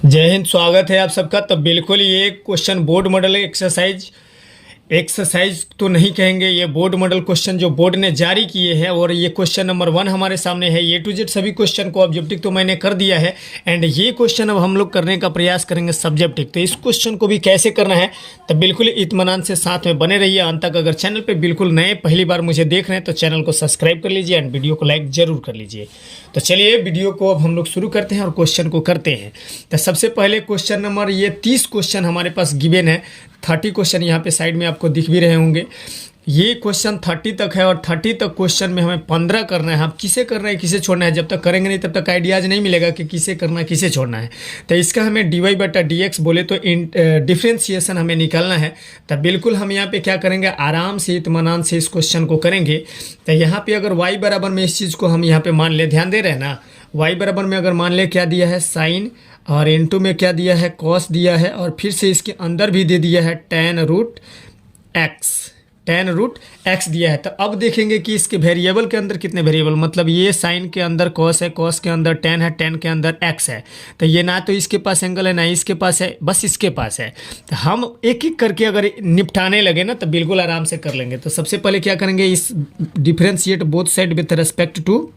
जय हिंद। स्वागत है आप सबका। तो बिल्कुल ये क्वेश्चन बोर्ड मॉडल एक्सरसाइज तो नहीं कहेंगे, ये बोर्ड मॉडल क्वेश्चन जो बोर्ड ने जारी किए हैं। और ये क्वेश्चन नंबर 1 हमारे सामने है। ए टू जेड सभी क्वेश्चन को ऑब्जेक्टिव तो मैंने कर दिया है, एंड ये क्वेश्चन अब हम लोग करने का प्रयास करेंगे सब्जेक्टिव। तो इस क्वेश्चन को भी कैसे करना है, तो बिल्कुल इत्मीनान से साथ में बने रहिए अंत तक। अगर चैनल पर बिल्कुल नए पहली बार मुझे देख रहे हैं तो चैनल को सब्सक्राइब कर लीजिए एंड वीडियो को लाइक जरूर कर लीजिए। तो चलिए वीडियो को अब हम लोग शुरू करते हैं और क्वेश्चन को करते हैं। तो सबसे पहले क्वेश्चन नंबर, ये 30 क्वेश्चन हमारे पास गिवन है। 30 क्वेश्चन यहाँ पे साइड में आपको दिख भी रहे होंगे। ये क्वेश्चन 30 तक है और 30 तक क्वेश्चन में हमें 15 करना है। हम किसे करना है किसे छोड़ना है, जब तक करेंगे नहीं तब तक आइडियाज नहीं मिलेगा कि किसे करना है किसे छोड़ना है। तो इसका हमें dy/dx बोले तो डिफ्रेंशिएशन हमें निकालना है। तो बिल्कुल हम यहाँ पे क्या करेंगे, आराम से इत्मीनान से इस क्वेश्चन को करेंगे। तो यहाँ पे अगर y बराबर में इस चीज़ को हम यहाँ पे मान ले, ध्यान दे रहे हैं ना, y बराबर में अगर मान ले क्या दिया है साइन, और इनटू में क्या दिया है कॉस दिया है, और फिर से इसके अंदर भी दे दिया है tan रूट एक्स दिया है। तो अब देखेंगे कि इसके वेरिएबल के अंदर कितने वेरिएबल, मतलब ये साइन के अंदर कॉस है, कॉस के अंदर tan है, tan के अंदर x है। तो ये ना तो इसके पास एंगल है ना इसके पास है, बस इसके पास है। तो हम एक एक करके अगर निपटाने लगे ना तो बिल्कुल आराम से कर लेंगे। तो सबसे पहले क्या करेंगे, इस differentiate both side with respect to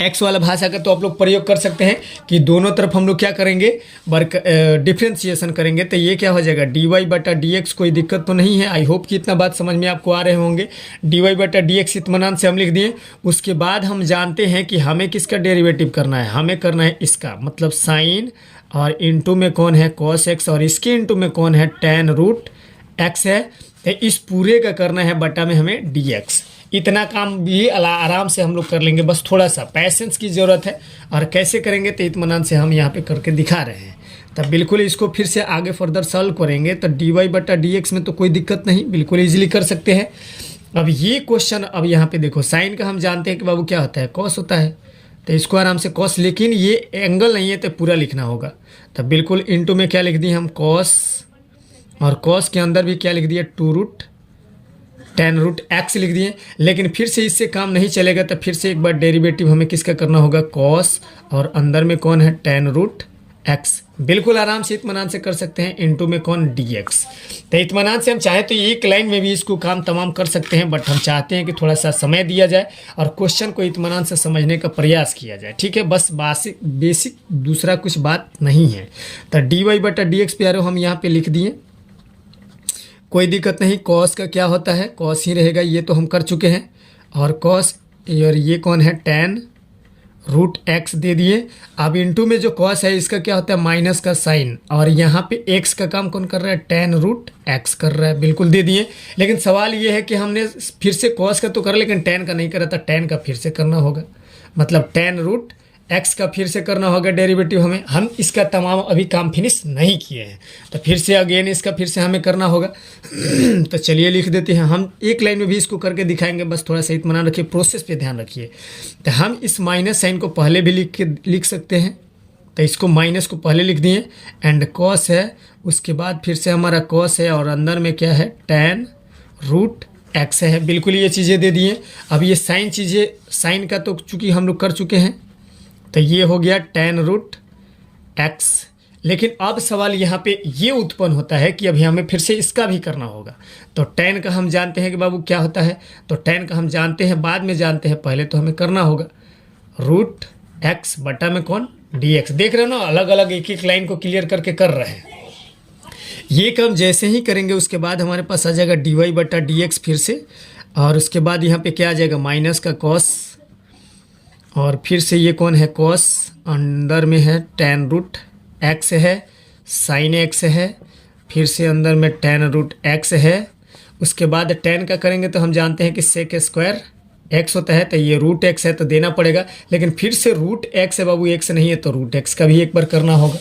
x वाला भाषा का तो आप लोग प्रयोग कर सकते हैं कि दोनों तरफ हम लोग क्या करेंगे, डिफ्रेंशिएशन करेंगे। तो ये क्या हो जाएगा, dy/dx। कोई दिक्कत तो नहीं है, आई होप कि इतना बात समझ में आपको आ रहे होंगे। dy/dx इत्मीनान से हम लिख दिए। उसके बाद हम जानते हैं कि हमें किसका डेरिवेटिव करना है, हमें करना है इसका, मतलब साइन, और इंटू में कौन है cos x, और इसके इंटू में कौन है tan रूट x है। तो इस पूरे का करना है बटा में हमें dx। इतना काम भी आराम से हम लोग कर लेंगे, बस थोड़ा सा पैसेंस की ज़रूरत है। और कैसे करेंगे तो इत्मीनान से हम यहाँ पे करके दिखा रहे हैं। तब बिल्कुल इसको फिर से आगे फर्दर सॉल्व करेंगे तो dy/dx में तो कोई दिक्कत नहीं, बिल्कुल इजीली कर सकते हैं। अब ये क्वेश्चन, अब यहाँ पे देखो साइन का हम जानते हैं कि बाबू क्या होता है, कॉस होता है। तो इसको आराम से कॉस, लेकिन ये एंगल नहीं है तो पूरा लिखना होगा। तब बिल्कुल इंटू में क्या लिख दिए हम कॉस, और कॉस के अंदर भी क्या लिख दिया 2 रूट tan रूट x लिख दिए। लेकिन फिर से इससे काम नहीं चलेगा, तो फिर से एक बार डेरिवेटिव हमें किसका करना होगा, cos, और अंदर में कौन है tan रूट x। बिल्कुल आराम से इत्मीनान से कर सकते हैं, इंटू में कौन dx। तो इत्मीनान से हम चाहें तो एक लाइन में भी इसको काम तमाम कर सकते हैं, बट हम चाहते हैं कि थोड़ा सा समय दिया जाए और क्वेश्चन को इत्मीनान से समझने का प्रयास किया जाए। ठीक है, बस बेसिक दूसरा कुछ बात नहीं है। तो dy/dx प्यारो हम यहाँ पे लिख दिए, कोई दिक्कत नहीं। कॉस का क्या होता है, कॉस ही रहेगा, ये तो हम कर चुके हैं। और कॉस, और ये कौन है tan रूट x दे दिए। अब इंटू में जो कॉस है इसका क्या होता है माइनस का साइन, और यहाँ पे x का काम कौन कर रहा है, tan रूट x कर रहा है, बिल्कुल दे दिए। लेकिन सवाल ये है कि हमने फिर से कॉस का तो करा लेकिन tan का नहीं करा था, tan का फिर से करना होगा, मतलब tan रूट x का फिर से करना होगा डेरिवेटिव हमें। हम इसका तमाम अभी काम फिनिश नहीं किए हैं, तो फिर से अगेन इसका फिर से हमें करना होगा। तो चलिए लिख देते हैं, हम एक लाइन में भी इसको करके दिखाएंगे, बस थोड़ा सा इत्मीनान रखिए, प्रोसेस पे ध्यान रखिए। तो हम इस माइनस साइन को पहले भी लिख सकते हैं। तो इसको माइनस को पहले लिख दिए, एंड कॉस है, उसके बाद फिर से हमारा कॉस है, और अंदर में क्या है tan रूट x है। बिल्कुल ये चीज़ें दे दिए। अब ये साइन चीज़ें, साइन का तो चूँकि हम लोग कर चुके हैं, तो ये हो गया tan रूट x। लेकिन अब सवाल यहाँ पे ये उत्पन्न होता है कि अभी हमें फिर से इसका भी करना होगा। तो tan का हम जानते हैं कि बाबू क्या होता है, तो tan का हम जानते हैं, बाद में जानते हैं, पहले तो हमें करना होगा रूट x बटा में कौन dx। देख रहे हो ना, अलग अलग एक एक लाइन को क्लियर करके कर रहे हैं। ये काम जैसे ही करेंगे उसके बाद हमारे पास आ जाएगा dy/dx फिर से, और उसके बाद यहाँ पे क्या आ जाएगा माइनस का cos, और फिर से ये कौन है cos, अंदर में है tan रूट x है, sin x है, फिर से अंदर में tan रूट x है। उसके बाद tan का करेंगे तो हम जानते हैं कि sec स्क्वायर x होता है, तो ये रूट x है तो देना पड़ेगा। लेकिन फिर से रूट x है बाबू, x नहीं है तो रूट x का भी एक बार करना होगा।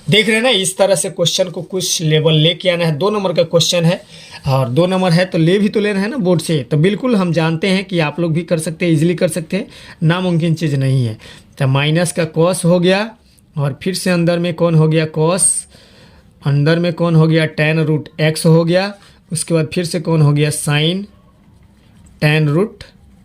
देख रहे हैं ना, इस तरह से क्वेश्चन को कुछ लेवल लेके आना है। 2 नंबर का क्वेश्चन है, और 2 नंबर है तो ले भी तो लेना है ना बोर्ड से। तो बिल्कुल हम जानते हैं कि आप लोग भी कर सकते हैं, इजीली कर सकते हैं, नामुमकिन चीज़ नहीं है। तो माइनस का कॉस हो गया, और फिर से अंदर में कौन हो गया कॉस, अंदर में कौन हो गया tan रूट x हो गया। उसके बाद फिर से कौन हो गया साइन tan रूट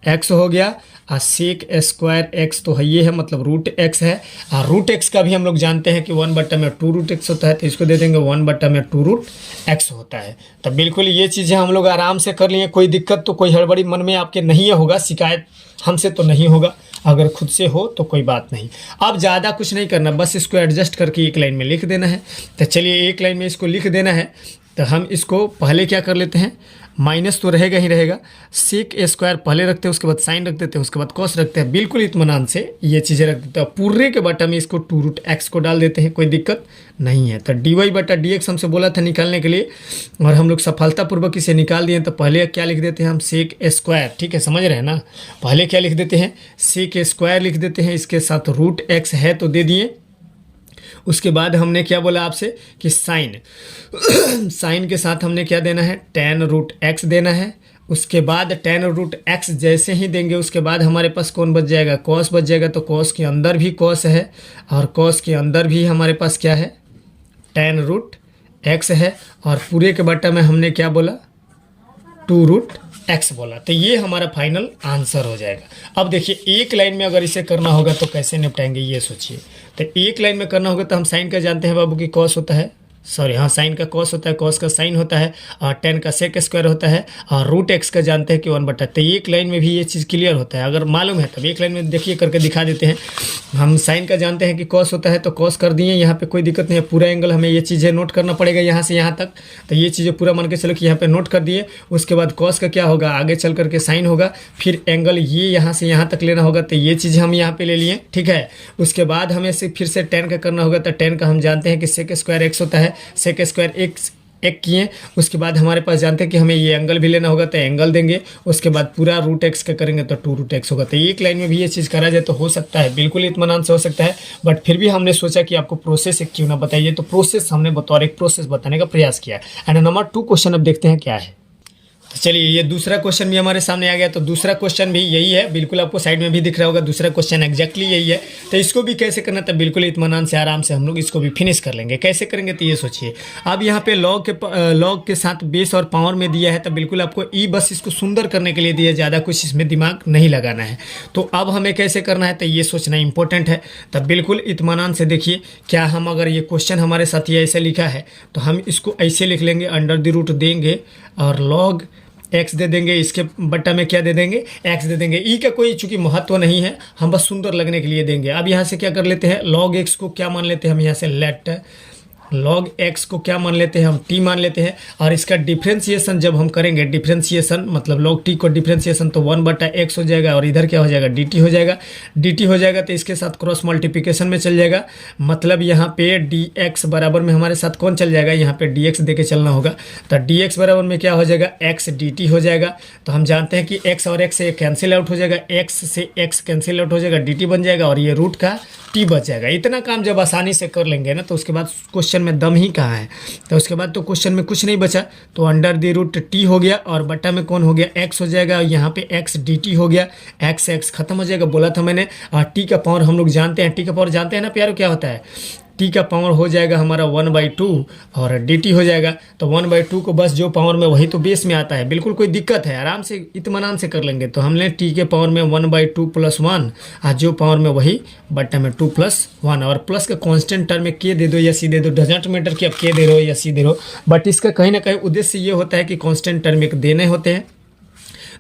x हो गया। और सेक स्क्वायर एक्स तो है, ये है मतलब रूट एक्स है। और रूट एक्स का भी हम लोग जानते हैं कि 1/2 होता है, तो इसको दे देंगे 1/2 होता है। तो बिल्कुल ये चीज़ें हम लोग आराम से कर लिए, कोई दिक्कत तो कोई हड़बड़ी मन में आपके नहीं होगा, शिकायत हमसे तो नहीं होगा, अगर खुद से हो तो कोई बात नहीं। अब ज़्यादा कुछ नहीं करना, बस इसको एडजस्ट करके एक लाइन में लिख देना है। तो चलिए एक लाइन में इसको लिख देना है। तो हम इसको पहले क्या कर लेते हैं, माइनस तो रहेगा ही रहेगा, सेक स्क्वायर पहले रखते हैं, उसके बाद साइन रख देते हैं, उसके बाद कॉस रखते हैं, बिल्कुल इत्मीनान से ये चीज़ें रख देते हैं। पूरे के बटा में इसको 2√x को डाल देते हैं, कोई दिक्कत नहीं है। तो dy/dx हमसे बोला था निकालने के लिए, और हम लोग सफलतापूर्वक इसे निकाल दिए। तो पहले क्या लिख देते हैं हम, सेक स्क्वायर, ठीक है, समझ रहे हैं ना। पहले क्या लिख देते हैं, सेक स्क्वायर लिख देते हैं, इसके साथ √x है तो दे दिए। उसके बाद हमने क्या बोला आपसे कि साइन साइन के साथ हमने क्या देना है, tan√x देना है। उसके बाद tan√x जैसे ही देंगे उसके बाद हमारे पास कौन बच जाएगा, कॉस बच जाएगा। तो कॉस के अंदर भी कॉस है और कॉस के अंदर भी हमारे पास क्या है, tan√x है। और पूरे के बट्टा में हमने क्या बोला, 2√x बोला। तो ये हमारा फाइनल आंसर हो जाएगा। अब देखिए एक लाइन में अगर इसे करना होगा तो कैसे निपटाएंगे ये सोचिए। तो एक लाइन में करना होगा तो हम साइन का जानते हैं बाबू की कॉस होता है, सॉरी हाँ, साइन का कॉस होता है, कॉस का साइन होता है, और tan का सेक स्क्वायर होता है, और √x का जानते हैं कि 1/। तो एक लाइन में भी ये चीज़ क्लियर होता है, अगर मालूम है तब एक लाइन में देखिए करके दिखा देते हैं। हम साइन का जानते हैं कि कॉस होता है तो कॉस कर दिए, यहाँ पे कोई दिक्कत नहीं है, पूरा एंगल हमें ये चीज़ें नोट करना पड़ेगा यहाँ से यहाँ तक। तो ये चीज़ें पूरा मान के चलो कि यहाँ पे नोट कर दिए। उसके बाद कॉस का क्या होगा, आगे चल करके साइन होगा, फिर एंगल ये यहाँ से यहाँ तक लेना होगा, तो ये चीज़ हम यहाँ पे ले लिए, ठीक है। उसके बाद हमें से फिर से tan का करना होगा। तो tan का हम जानते हैं कि सेक स्क्वायर x होता है, सेक स्क्वायर x एक किए। उसके बाद हमारे पास जानते हैं कि हमें ये एंगल भी लेना होगा, तो एंगल देंगे। उसके बाद पूरा √x का करेंगे तो 2√x होगा। तो एक लाइन में भी ये चीज़ करा जाए तो हो सकता है, बिल्कुल इत्मीनान से हो सकता है। बट फिर भी हमने सोचा कि आपको प्रोसेस एक क्यों ना बताइए, तो प्रोसेस हमने बतौर एक प्रोसेस बताने का प्रयास किया। एंड नंबर 2 क्वेश्चन अब देखते हैं क्या है। तो चलिए ये दूसरा क्वेश्चन भी हमारे सामने आ गया। तो दूसरा क्वेश्चन भी यही है, बिल्कुल आपको साइड में भी दिख रहा होगा, दूसरा क्वेश्चन एग्जैक्टली यही है। तो इसको भी कैसे करना, तो बिल्कुल इत्मीनान से आराम से हम लोग इसको भी फिनिश कर लेंगे। कैसे करेंगे तो ये सोचिए, अब यहाँ पे लॉग के साथ बेस और पावर में दिया है, तो बिल्कुल आपको बस इसको सुंदर करने के लिए दिया, ज़्यादा कुछ इसमें दिमाग नहीं लगाना है। तो अब हमें कैसे करना है तो ये सोचना इंपॉर्टेंट है। तब बिल्कुल इत्मीनान से देखिए, क्या हम अगर ये क्वेश्चन हमारे साथ ये ऐसे लिखा है तो हम इसको ऐसे लिख लेंगे, √√ देंगे और log x दे देंगे, इसके बट्टा में क्या दे देंगे, x दे देंगे। का कोई चूंकि महत्व नहीं है, हम बस सुंदर लगने के लिए देंगे। अब यहाँ से क्या कर लेते हैं, log x को क्या मान लेते हैं हम, यहाँ से लेट log x को क्या मान लेते हैं हम, t मान लेते हैं। और इसका डिफ्रेंशिएशन जब हम करेंगे, डिफ्रेंशिएशन मतलब log t को डिफ्रेंशिएशन, तो 1/x हो जाएगा और इधर क्या हो जाएगा, dt हो जाएगा। dt हो जाएगा तो इसके साथ क्रॉस मल्टीप्लिकेशन में चल जाएगा, मतलब यहाँ पे dx बराबर में हमारे साथ कौन चल जाएगा, यहाँ पे dx दे के चलना होगा। तो dx बराबर में क्या हो जाएगा, x dt हो जाएगा। तो हम जानते हैं कि x और x से कैंसिल आउट हो जाएगा, x से x कैंसिल आउट हो जाएगा, dt बन जाएगा और ये रूट का t बच जाएगा। इतना काम जब आसानी से कर लेंगे ना तो उसके बाद क्वेश्चन में दम ही कहाँ है। तो उसके बाद तो क्वेश्चन में कुछ नहीं बचा, तो √t हो गया और बट्टा में कौन हो गया, x हो जाएगा। और यहाँ पे x dt हो गया, x खत्म हो जाएगा, बोला था मैंने। और t का पावर हम लोग जानते हैं, t का पावर जानते हैं ना प्यारो, क्या होता है, t का पावर हो जाएगा हमारा 1/2 और dt हो जाएगा। तो 1/2 को बस जो पावर में वही तो बेस में आता है, बिल्कुल कोई दिक्कत है, आराम से इत्मीनान से कर लेंगे। तो हमने t के पावर में 1/2 + 1 और जो पावर में वही बट्टा में 2 + 1, और प्लस का कांस्टेंट टर्म में k दे दो या c दे दो, डजंट मैटर कि आप k दे रहे हो या c दे रहे हो, बट इसका कहीं ना कहीं उद्देश्य ये होता है कि कांस्टेंट टर्म एक देने होते हैं।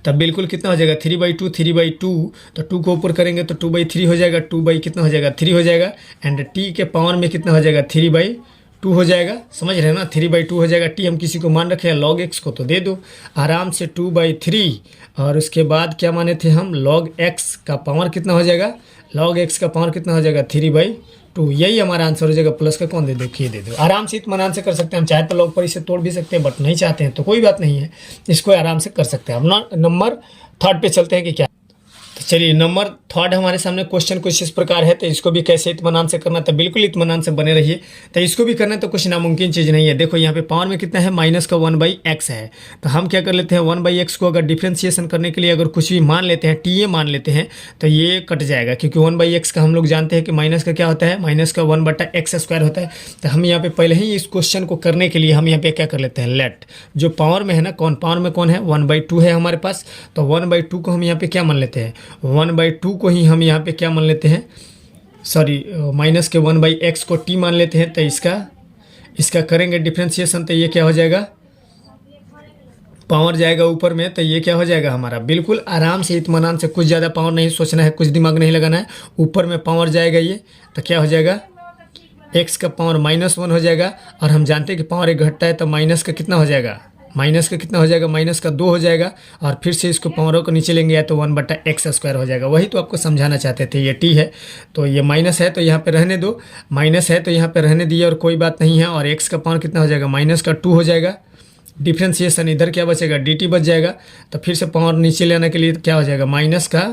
तब बिल्कुल कितना हो जाएगा, 3/2 तो 2 को ऊपर करेंगे तो 2/3 हो जाएगा, 2 कितना हो जाएगा, 3 हो जाएगा। एंड t के पावर में कितना हो जाएगा, 3/2 हो जाएगा, समझ रहे हैं ना, 3/2 हो जाएगा। t हम किसी को मान रखे हैं log x को, तो दे दो आराम से 2/3। और उसके बाद क्या माने थे हम, log x का पावर कितना हो जाएगा, log x का पावर कितना हो जाएगा, 3/2। यही हमारा आंसर हो जाएगा। प्लस का कौन दे दो, k दे दो, आराम से इत्मीनान से कर सकते हैं हम। चाहे तो log पर इसे तोड़ भी सकते हैं, बट नहीं चाहते हैं तो कोई बात नहीं है, इसको आराम से कर सकते हैं। अब नंबर 3 पे चलते हैं कि क्या। तो चलिए नंबर 3 हमारे सामने क्वेश्चन कुछ इस प्रकार है। तो इसको भी कैसे इत्मीनान से करना, तो बिल्कुल इत्मीनान से बने रहिए। तो इसको भी करना तो कुछ नामुमकिन चीज़ नहीं है। देखो यहाँ पे पावर में कितना है, -1/x है। तो हम क्या कर लेते हैं, 1/x को अगर डिफ्रेंशिएशन करने के लिए अगर कुछ भी मान लेते हैं, टी मान लेते हैं, तो ये कट जाएगा, क्योंकि 1/x का हम लोग जानते हैं कि माइनस का क्या होता है, माइनस का 1/x² होता है। तो हम यहाँ पे पहले ही इस क्वेश्चन को करने के लिए हम यहाँ पे क्या कर लेते हैं, लेट जो पावर में है ना, पावर में कौन है, 1/2 है हमारे पास। तो 1/2 को हम यहाँ पे क्या मान लेते हैं, 1/2 को ही हम यहाँ पे क्या मान लेते हैं, सॉरी माइनस के 1/x को t मान लेते हैं। तो इसका करेंगे डिफ्रेंशिएशन, तो ये क्या हो जाएगा, पावर जाएगा ऊपर में, तो ये क्या हो जाएगा हमारा, बिल्कुल आराम से इत्मीनान से, कुछ ज़्यादा पावर नहीं सोचना है, कुछ दिमाग नहीं लगाना है, ऊपर में पावर जाएगा ये, तो क्या हो जाएगा, x का पावर -1 हो जाएगा। और हम जानते हैं कि पावर एक घटता है तो माइनस का कितना हो जाएगा, माइनस का कितना हो जाएगा, माइनस का 2 हो जाएगा। और फिर से इसको पावरों को नीचे लेंगे तो 1/x² हो जाएगा। वही तो आपको समझाना चाहते थे, ये t है तो ये माइनस है तो यहाँ पे रहने दो, माइनस है तो यहाँ पे रहने दिए और कोई बात नहीं है। और x का पावर कितना हो जाएगा, माइनस का 2 हो जाएगा। डिफ्रेंशिएशन इधर क्या बचेगा, dt बच जाएगा। तो फिर से पावर नीचे लेने के लिए क्या हो जाएगा, माइनस का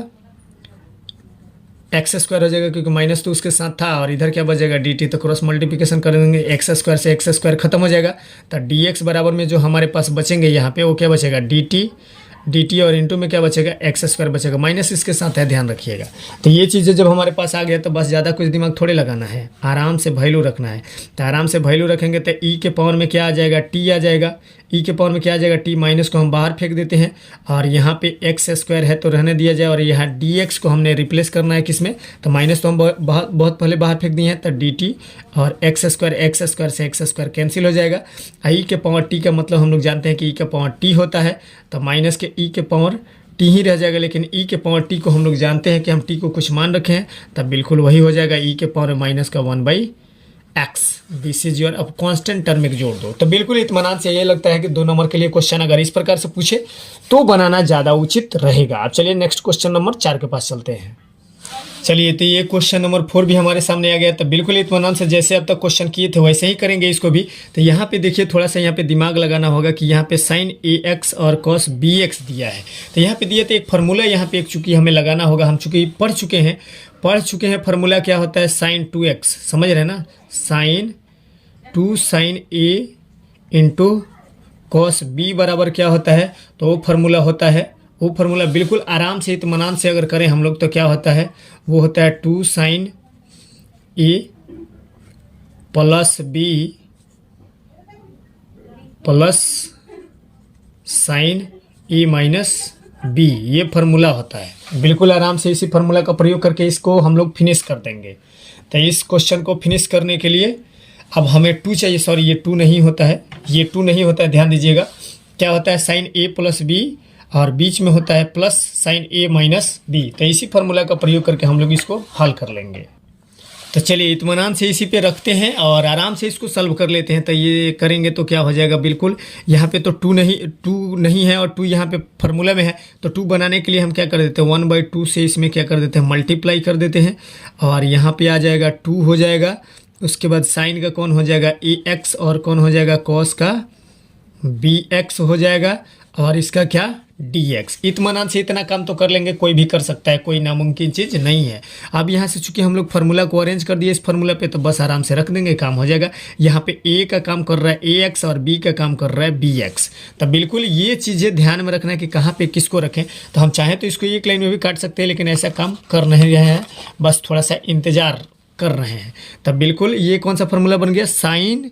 x² हो जाएगा, क्योंकि माइनस तो उसके साथ था। और इधर क्या बचेगा, dt, तो क्रॉस मल्टीप्लिकेशन कर देंगे, x² से x² खत्म हो जाएगा। तो dx बराबर में जो हमारे पास बचेंगे यहाँ पे वो क्या बचेगा, dt और इंटू में क्या बचेगा, x² बचेगा, माइनस इसके साथ है, ध्यान रखिएगा। तो ये चीज़ें जब हमारे पास आ गया तो बस ज़्यादा कुछ दिमाग थोड़े लगाना है, आराम से वैल्यू रखना है। तो आराम से वैल्यू रखेंगे तो e के पावर में क्या आ जाएगा, t आ जाएगा। e के पावर में क्या आ जाएगा, t, माइनस को हम बाहर फेंक देते हैं और यहाँ पे x² है तो रहने दिया जाए। और यहाँ dx को हमने रिप्लेस करना है किसमें, तो माइनस तो हम बहुत पहले बाहर फेंक दिए हैं, तो dt और x² से x² कैंसिल हो जाएगा। e के पावर t का मतलब हम लोग जानते हैं कि e का पावर t होता है, तो माइनस के e के पावर t ही रह जाएगा। लेकिन e के पावर t को हम लोग जानते हैं कि हम t को कुछ मान रखे हैं, तब बिल्कुल वही हो जाएगा, e के पावर माइनस का 1/x। दिस इज योर, अब कांस्टेंट टर्म में जोड़ दो। तो बिल्कुल इत्मीनान से ये लगता है कि 2 नंबर के लिए क्वेश्चन अगर इस प्रकार से पूछे तो बनाना ज़्यादा उचित रहेगा। अब चलिए नेक्स्ट क्वेश्चन नंबर 4 के पास चलते हैं। चलिए, तो ये क्वेश्चन नंबर 4 भी हमारे सामने आ गया। तो बिल्कुल इत्मीनान से जैसे अब तक क्वेश्चन किए थे वैसे ही करेंगे इसको भी। तो यहाँ पे देखिए, थोड़ा सा यहाँ पे दिमाग लगाना होगा कि यहाँ पे sin ax और cos bx दिया है। तो यहाँ पे दिए तो एक फार्मूला यहाँ पे एक चूंकि हमें लगाना होगा, हम चूंकि पढ़ चुके हैं फार्मूला क्या होता है, sin 2x, समझ रहे हैं ना, sin a into cos b बराबर क्या होता है, तो वो फार्मूला होता है, वो फार्मूला बिल्कुल आराम से इत्मीनान से अगर करें हम लोग तो क्या होता है, वो होता है 2 sin a plus b plus sin a minus b, ये फार्मूला होता है। बिल्कुल आराम से इसी फार्मूला का प्रयोग करके इसको हम लोग फिनिश कर देंगे। तो इस क्वेश्चन को फिनिश करने के लिए अब हमें 2 चाहिए, सॉरी ये 2 नहीं होता है, ये 2 नहीं होता है, ध्यान दीजिएगा। क्या होता है, sin a प्लस b और बीच में होता है plus sin a minus b। तो इसी फार्मूला का प्रयोग करके हम लोग इसको हल कर लेंगे। तो चलिए इत्मीनान से इसी पे रखते हैं और आराम से इसको सॉल्व कर लेते हैं। तो ये करेंगे तो क्या हो जाएगा, बिल्कुल यहाँ पे तो 2 नहीं है और 2 यहाँ पे फार्मूला में है, तो 2 बनाने के लिए हम क्या कर देते हैं, 1/2 से इसमें क्या कर देते हैं, मल्टीप्लाई कर देते हैं और यहाँ पे आ जाएगा 2 हो जाएगा। उसके बाद साइन का कौन हो जाएगा, ax, और कौन हो जाएगा, कॉस का bx हो जाएगा, और इसका क्या, dx। इत्मीनान से इतना काम तो कर लेंगे, कोई भी कर सकता है, कोई नामुमकिन चीज़ नहीं है। अब यहाँ से चूंकि हम लोग फार्मूला को अरेंज कर दिए इस फार्मूला पे, तो बस आराम से रख देंगे, काम हो जाएगा। यहाँ पे a का काम कर रहा है ax और b का काम कर रहा है bx। तो बिल्कुल ये चीज़ें ध्यान में रखना है कि कहाँ पे किसको रखें। तो हम चाहें तो इसको एक लाइन में भी काट सकते हैं, लेकिन ऐसा काम कर नहीं रहे हैं, बस थोड़ा सा इंतज़ार कर रहे हैं। तब बिल्कुल ये कौन सा फार्मूला बन गया, sin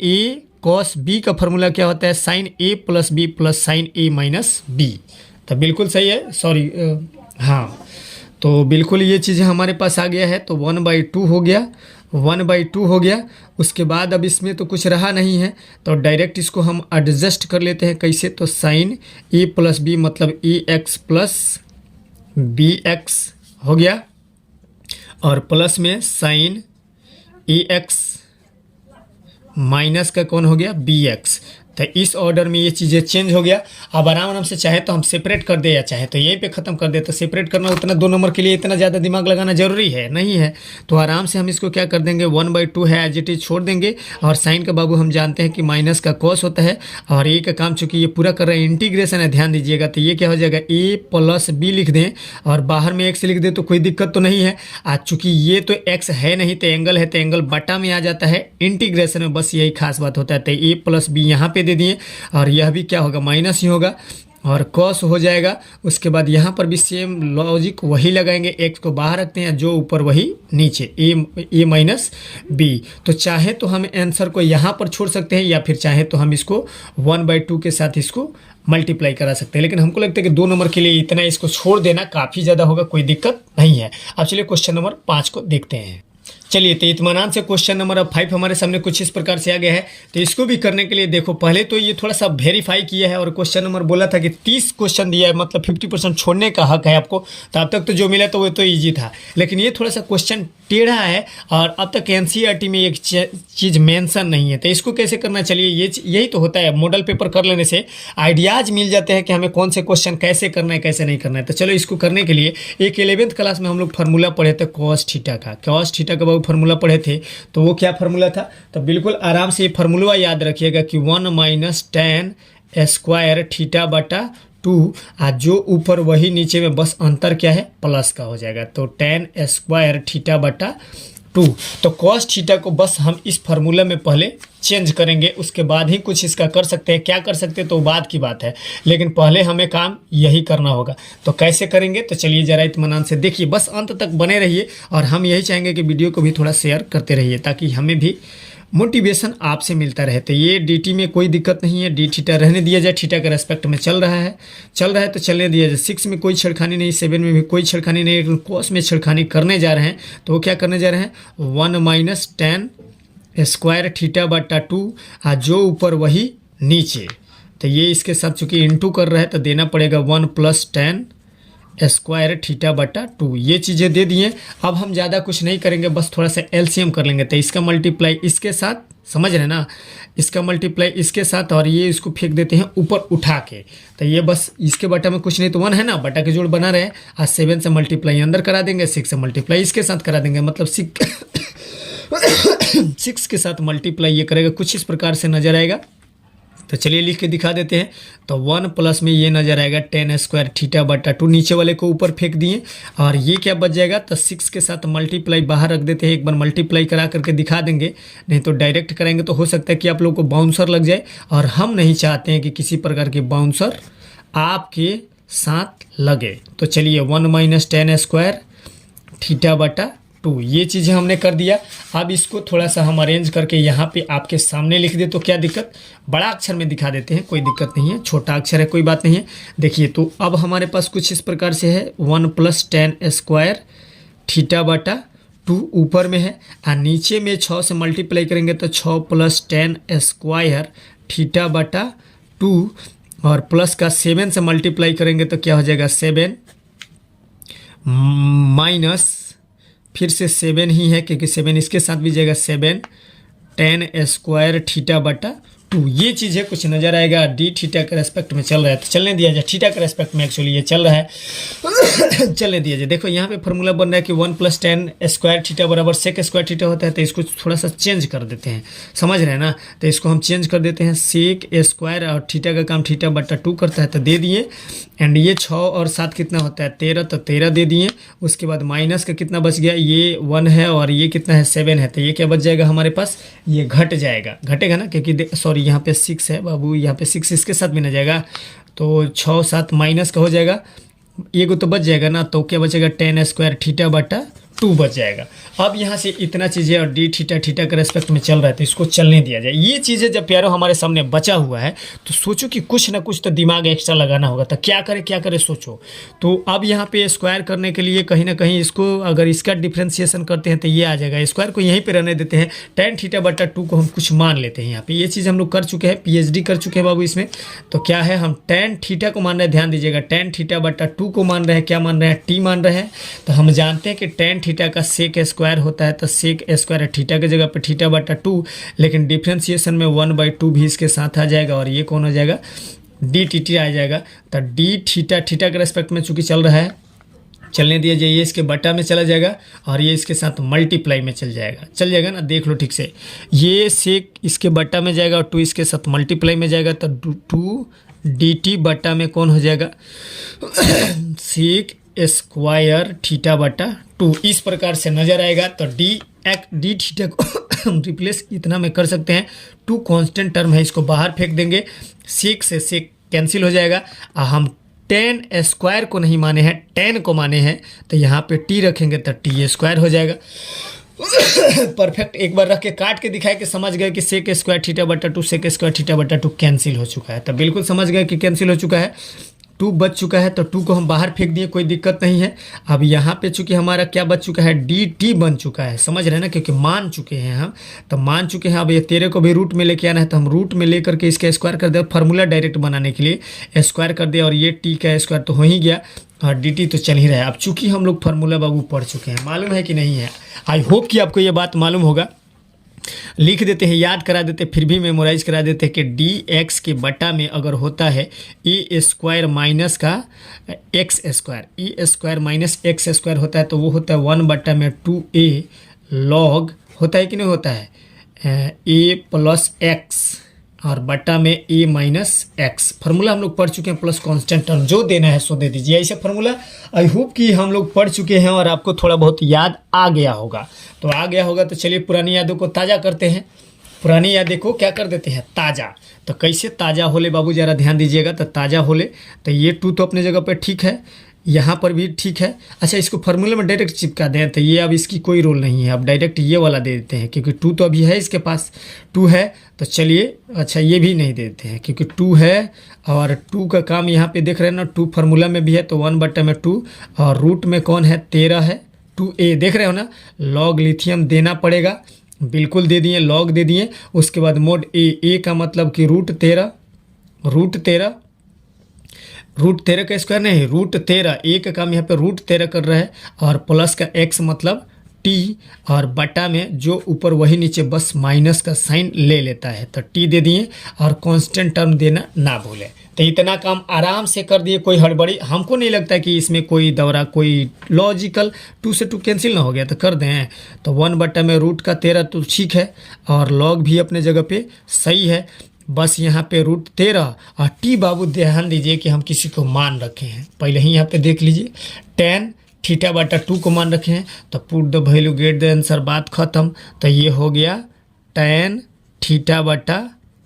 a cos b का फार्मूला क्या होता है, sin a plus b plus sin a minus b। तो बिल्कुल सही है, सॉरी हाँ, तो बिल्कुल ये चीज़ें हमारे पास आ गया है। तो 1/2 हो गया, 1/2 हो गया। उसके बाद अब इसमें तो कुछ रहा नहीं है, तो डायरेक्ट इसको हम एडजस्ट कर लेते हैं। कैसे, तो sin a प्लस b मतलब ax प्लस bx हो गया, और प्लस में sin ax माइनस का कौन हो गया, bx। तो इस ऑर्डर में ये चीज़ें चेंज हो गया। अब आराम से चाहे तो हम सेपरेट कर दे या चाहे तो यहीं पे ख़त्म कर दे। तो सेपरेट करना उतना 2 नंबर के लिए इतना ज़्यादा दिमाग लगाना जरूरी है नहीं है, तो आराम से हम इसको क्या कर देंगे, 1/2 है एज इट इज छोड़ देंगे। और साइन का बाबू हम जानते हैं कि माइनस का कॉस होता है, और ए का काम चूंकि ये पूरा कर रहे हैं इंटीग्रेशन है, ध्यान दीजिएगा। तो ये क्या हो जाएगा, a प्लस b लिख दें और बाहर में x लिख दें तो कोई दिक्कत तो नहीं है। आज चूँकि ये तो x है नहीं, तो एंगल है, तो एंगल बटा में आ जाता है इंटीग्रेशन में, बस यही खास बात होता है। तो a प्लस b यहाँ पे दे दिए, और यह भी क्या होगा, माइनस ही होगा। और कॉस हो जाएगा। उसके बाद यहाँ पर भी सेम लॉजिक वही लगाएंगे, एक्स को बाहर रखते हैं, जो ऊपर वही नीचे, ए माइनस बी। तो चाहे तो हम आंसर को यहाँ पर छोड़ सकते हैं, या फिर चाहे तो हम इसको 1/2 के साथ इसको मल्टीप्लाई करा सकते हैं, लेकिन हमको लगता है कि 2 नंबर के लिए इतना इसको छोड़ देना काफ़ी ज़्यादा होगा, कोई दिक्कत नहीं है। अब चलिए क्वेश्चन नंबर 5 को देखते हैं। चलिए, तो इत्मीनान से क्वेश्चन नंबर 5 हमारे सामने कुछ इस प्रकार से आ गया है। तो इसको भी करने के लिए देखो, पहले तो ये थोड़ा सा वेरीफाई किया है, और क्वेश्चन नंबर बोला था कि 30 क्वेश्चन दिया है, मतलब 50% छोड़ने का हक है आपको। तो अब तक तो जो मिला तो वो तो ईजी था, लेकिन ये थोड़ा सा क्वेश्चन टेढ़ा है, और अब तक एनसीईआरटी में एक चीज़ मेंशन नहीं है। तो इसको कैसे करना, चलिए यही तो होता है, मॉडल पेपर कर लेने से आइडियाज़ मिल जाते हैं कि हमें कौन से क्वेश्चन कैसे करना है, कैसे नहीं करना है। तो चलो, इसको करने के लिए एक 11th क्लास में हम लोग फार्मूला पढ़े थे कॉस थीटा का। कॉस थीटा का फार्मूला पढ़े थे, तो वो क्या फार्मूला था, तो बिल्कुल आराम से ये फार्मूला याद रखिएगा कि 1 - tan स्क्वायर थीटा बटा 2, आज जो ऊपर वही नीचे में, बस अंतर क्या है, प्लस का हो जाएगा। तो tan स्क्वायर थीटा बटा 2। तो कॉस थीटा को बस हम इस फार्मूला में पहले चेंज करेंगे, उसके बाद ही कुछ इसका कर सकते हैं। क्या कर सकते हैं तो बाद की बात है, लेकिन पहले हमें काम यही करना होगा। तो कैसे करेंगे, तो चलिए ज़रा इत्मीनान से देखिए, बस अंत तक बने रहिए, और हम यही चाहेंगे कि वीडियो को भी थोड़ा शेयर करते रहिए, ताकि हमें भी मोटिवेशन आपसे मिलता रहे। तो ये dt में कोई दिक्कत नहीं है, डी थीटा रहने दिया जाए, थीटा के रेस्पेक्ट में चल रहा है तो चलने दिया जाए। 6 में कोई छेड़खानी नहीं, 7 में भी कोई छेड़खानी नहीं, लेकिन कॉस में छेड़खानी करने जा रहे हैं। तो वो क्या करने जा रहे हैं, 1 - tan स्क्वायर थीटा बटा 2, जो ऊपर वही नीचे। तो ये इसके साथ चूँकि इंटू कर रहा है, तो देना पड़ेगा 1 + tan स्क्वायर थीटा बटा 2। ये चीज़ें दे दिए। अब हम ज़्यादा कुछ नहीं करेंगे, बस थोड़ा सा एलसीएम कर लेंगे। तो इसका मल्टीप्लाई इसके साथ, समझ रहे ना, इसका मल्टीप्लाई इसके साथ, और ये इसको फेंक देते हैं ऊपर उठा के। तो ये बस इसके बटा में कुछ नहीं, तो 1 है ना, बटा के जोड़ बना रहे। आज 7 से मल्टीप्लाई अंदर करा देंगे, 6 से मल्टीप्लाई इसके साथ करा देंगे, मतलब 6 के साथ मल्टीप्लाई ये करेगा, कुछ इस प्रकार से नजर आएगा। तो चलिए लिख के दिखा देते हैं। तो 1 प्लस में ये नजर आएगा tan स्क्वायर थीटा बटा 2, नीचे वाले को ऊपर फेंक दिए, और ये क्या बच जाएगा, तो 6 के साथ मल्टीप्लाई बाहर रख देते हैं। एक बार मल्टीप्लाई करा करके दिखा देंगे, नहीं तो डायरेक्ट कराएंगे तो हो सकता है कि आप लोगों को बाउंसर लग जाए, और हम नहीं चाहते हैं कि किसी प्रकार के बाउंसर आपके साथ लगे। तो चलिए 1 - tan स्क्वायर थीटा बटा 2, ये चीज़ें हमने कर दिया। अब इसको थोड़ा सा हम अरेंज करके यहाँ पे आपके सामने लिख दे, तो क्या दिक्कत, बड़ा अक्षर में दिखा देते हैं, कोई दिक्कत नहीं है, छोटा अक्षर है कोई बात नहीं है। देखिए, तो अब हमारे पास कुछ इस प्रकार से है, 1 + tan स्क्वायर थीटा बटा 2 ऊपर में है, और नीचे में 6 से मल्टीप्लाई करेंगे तो 6 + tan स्क्वायर थीटा बटा 2, और प्लस का 7 से मल्टीप्लाई करेंगे तो क्या हो जाएगा, 7 माइनस फिर से 7 ही है, क्योंकि 7 इसके साथ भी जाएगा, 7 tan स्क्वायर थीटा बटा 2। ये चीज़ है, कुछ नज़र आएगा, डी थीटा के रेस्पेक्ट में चल रहा है, तो चलने दिया जाए। थीटा के रेस्पेक्ट में एक्चुअली ये चल रहा है चलने दिया जाए। देखो यहाँ पे फार्मूला बन रहा है कि 1 + tan स्क्वायर थीटा बराबर सेक स्क्वायर थीटा होता है। तो इसको थोड़ा सा चेंज कर देते हैं, समझ रहे हैं ना। तो इसको हम चेंज कर देते हैं, सेक स्क्वायर और थीटा का काम थीटा बटा 2 करता है, तो दे दिए। एंड ये 6 और 7 कितना होता है, 13, तो 13 दे दिए। उसके बाद माइनस का कितना बच गया, ये 1 है, और ये कितना है, 7 है। तो ये क्या बच जाएगा हमारे पास, ये घट जाएगा, घटेगा ना, क्योंकि सॉरी यहाँ पे 6 है बाबू, यहाँ पे 6 इसके साथ भी ना जाएगा, तो 6 7 माइनस का हो जाएगा, ये को तो बच जाएगा ना। तो क्या बचेगा, tan स्क्वायर थीटा बटा 2 बच जाएगा। अब यहाँ से इतना चीज़ें, और डी थीटा थीटा के रेस्पेक्ट में चल रहा है, तो इसको चलने दिया जाए। ये चीज़ें जब प्यारो हमारे सामने बचा हुआ है, तो सोचो कि कुछ ना कुछ तो दिमाग एक्स्ट्रा लगाना होगा। तो क्या करे सोचो। तो अब यहाँ पे स्क्वायर करने के लिए कहीं ना कहीं इसको, अगर इसका डिफ्रेंसिएशन करते हैं तो ये आ जाएगा, स्क्वायर को यहीं पे रहने देते हैं, tan थीटा बटा 2 को हम कुछ मान लेते हैं यहाँ पे। ये चीज़ हम लोग कर चुके हैं, PhD कर चुके हैं बाबू इसमें। तो क्या है, हम tan थीटा को मान रहे हैं, ध्यान दीजिएगा, tan थीटा बटा 2 को मान रहे हैं, क्या मान रहे हैं, t मान रहे हैं। तो हम जानते हैं कि tan थीटा का सेक स्क्वायर होता है, तो सेक स्क्वायर थीटा की जगह पे थीटा बटा 2, लेकिन डिफ्रेंसिएशन में 1/2 भी इसके साथ आ जाएगा, और ये कौन हो जाएगा, डी टी टी आ जाएगा। तो डी थीटा थीटा के रेस्पेक्ट में चूंकि चल रहा है, चलने दिया जाए, ये इसके बटा में चला जाएगा, और ये इसके साथ मल्टीप्लाई में चल जाएगा ना, देख लो ठीक से। ये सेक इसके बटा में जाएगा, और 2 इसके साथ मल्टीप्लाई में जाएगा, तो 2 dt बटा में कौन हो जाएगा, सेक स्क्वायर थीटा बटा 2, इस प्रकार से नजर आएगा। तो डी थीटा को हम रिप्लेस इतना में कर सकते हैं, 2 कांस्टेंट टर्म है, इसको बाहर फेंक देंगे, सेक से सेक कैंसिल हो जाएगा। हम टेन स्क्वायर को नहीं माने हैं, 10 को माने हैं, तो यहाँ पे टी रखेंगे तो टी स्क्वायर हो जाएगा। परफेक्ट। एक बार रख के काट के दिखाए कि समझ गए कि सेक स्क्वायर थीटा बटा 2 सेक स्क्वायर थीटा बटा 2 कैंसिल हो चुका है। तो बिल्कुल समझ गए कि कैंसिल हो चुका है, 2 बच चुका है, तो 2 को हम बाहर फेंक दिए, कोई दिक्कत नहीं है। अब यहाँ पे चूंकि हमारा क्या बच चुका है, डी टी बन चुका है, समझ रहे हैं ना, क्योंकि मान चुके हैं हम, तो मान चुके हैं। अब ये 13 को भी रूट में लेके आना है, तो हम रूट में लेकर के इसका स्क्वायर कर दे, फार्मूला डायरेक्ट बनाने के लिए स्क्वायर कर दे, और ये टी का स्क्वायर तो हो ही गया, और डी टी तो चल ही रहा है। अब चूंकि हम लोग फार्मूला बाबू पढ़ चुके हैं, मालूम है कि नहीं है, आई होप कि आपको ये बात मालूम होगा। लिख देते हैं, याद करा देते, फिर भी मेमोराइज करा देते हैं कि डी एक्स के बटा में अगर होता है ए स्क्वायर माइनस का एक्स स्क्वायर, ए स्क्वायर माइनस एक्स स्क्वायर होता है, तो वो होता है 1/2a लॉग, होता है कि नहीं होता है, ए प्लस एक्स और बटा में ए माइनस एक्स। फार्मूला हम लोग पढ़ चुके हैं, प्लस कांस्टेंट टर्म जो देना है सो दे दीजिए, ऐसा फार्मूला आई होप कि हम लोग पढ़ चुके हैं और आपको थोड़ा बहुत याद आ गया होगा। तो आ गया होगा तो चलिए पुरानी यादों को ताज़ा करते हैं। पुरानी यादें को क्या कर देते हैं, ताज़ा। तो कैसे ताज़ा होले बाबू, ज़रा ध्यान दीजिएगा। तो ताज़ा होले, तो ये 2 तो अपने जगह पर ठीक है, यहाँ पर भी ठीक है। अच्छा, इसको फार्मूले में डायरेक्ट चिपका दें, तो ये अब इसकी कोई रोल नहीं है, अब डायरेक्ट ये वाला दे देते हैं, क्योंकि 2 तो अभी है इसके पास, 2 है, तो चलिए अच्छा ये भी नहीं देते हैं, क्योंकि 2 है, और 2 का काम यहाँ पे देख रहे हैं ना, 2 फार्मूला में भी है, तो 1/2, और रूट में कौन है, 13 है, 2a देख रहे हो ना, लॉग लिथियम देना पड़ेगा, बिल्कुल दे दिए, लॉग दे दिए। उसके बाद मोड ए का मतलब कि √13, √13 का स्क्वायर नहीं, √13, ए का काम यहाँ पे √13 कर रहा है, और प्लस का एक्स मतलब टी, और बटा में जो ऊपर वही नीचे बस माइनस का साइन ले लेता है, तो टी दे दिए, और कांस्टेंट टर्म देना ना भूलें। तो इतना काम आराम से कर दिए, कोई हड़बड़ी हमको नहीं लगता कि इसमें कोई दौरा, कोई लॉजिकल 2 से 2 कैंसिल ना हो गया, तो कर दें। तो 1/√13 तो ठीक है, और लॉग भी अपने जगह पे सही है, बस यहाँ पे √13, और टी बाबू ध्यान दीजिए कि हम किसी को मान रखे हैं, पहले ही यहाँ पे देख लीजिए, tan थीटा बटा 2 को मान रखे हैं, तो put the value get the answer, बात खत्म। तो ये हो गया tan थीटा बटा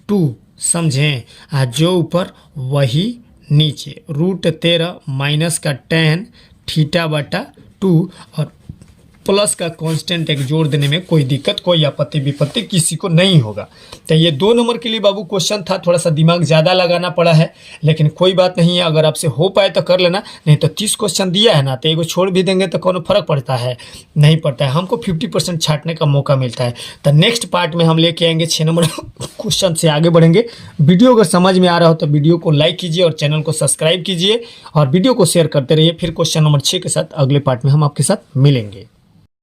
2, समझें, जो ऊपर वही नीचे, √13 माइनस का tan थीटा बटा 2, और प्लस का कांस्टेंट एक जोड़ देने में कोई दिक्कत, कोई आपत्ति विपत्ति किसी को नहीं होगा। तो ये 2 नंबर के लिए बाबू क्वेश्चन था, थोड़ा सा दिमाग ज़्यादा लगाना पड़ा है, लेकिन कोई बात नहीं है, अगर आपसे हो पाए तो कर लेना, नहीं तो 30 क्वेश्चन दिया है ना, तो एगो छोड़ भी देंगे तो कौन फर्क पड़ता है, नहीं पड़ता है, हमको 50% छाटने का मौका मिलता है। तो नेक्स्ट पार्ट में हम लेके आएंगे 6 नंबर क्वेश्चन से आगे बढ़ेंगे। वीडियो अगर समझ में आ रहा हो तो वीडियो को लाइक कीजिए और चैनल को सब्सक्राइब कीजिए, और वीडियो को शेयर करते रहिए। फिर क्वेश्चन नंबर 6 के साथ अगले पार्ट में हम आपके साथ मिलेंगे।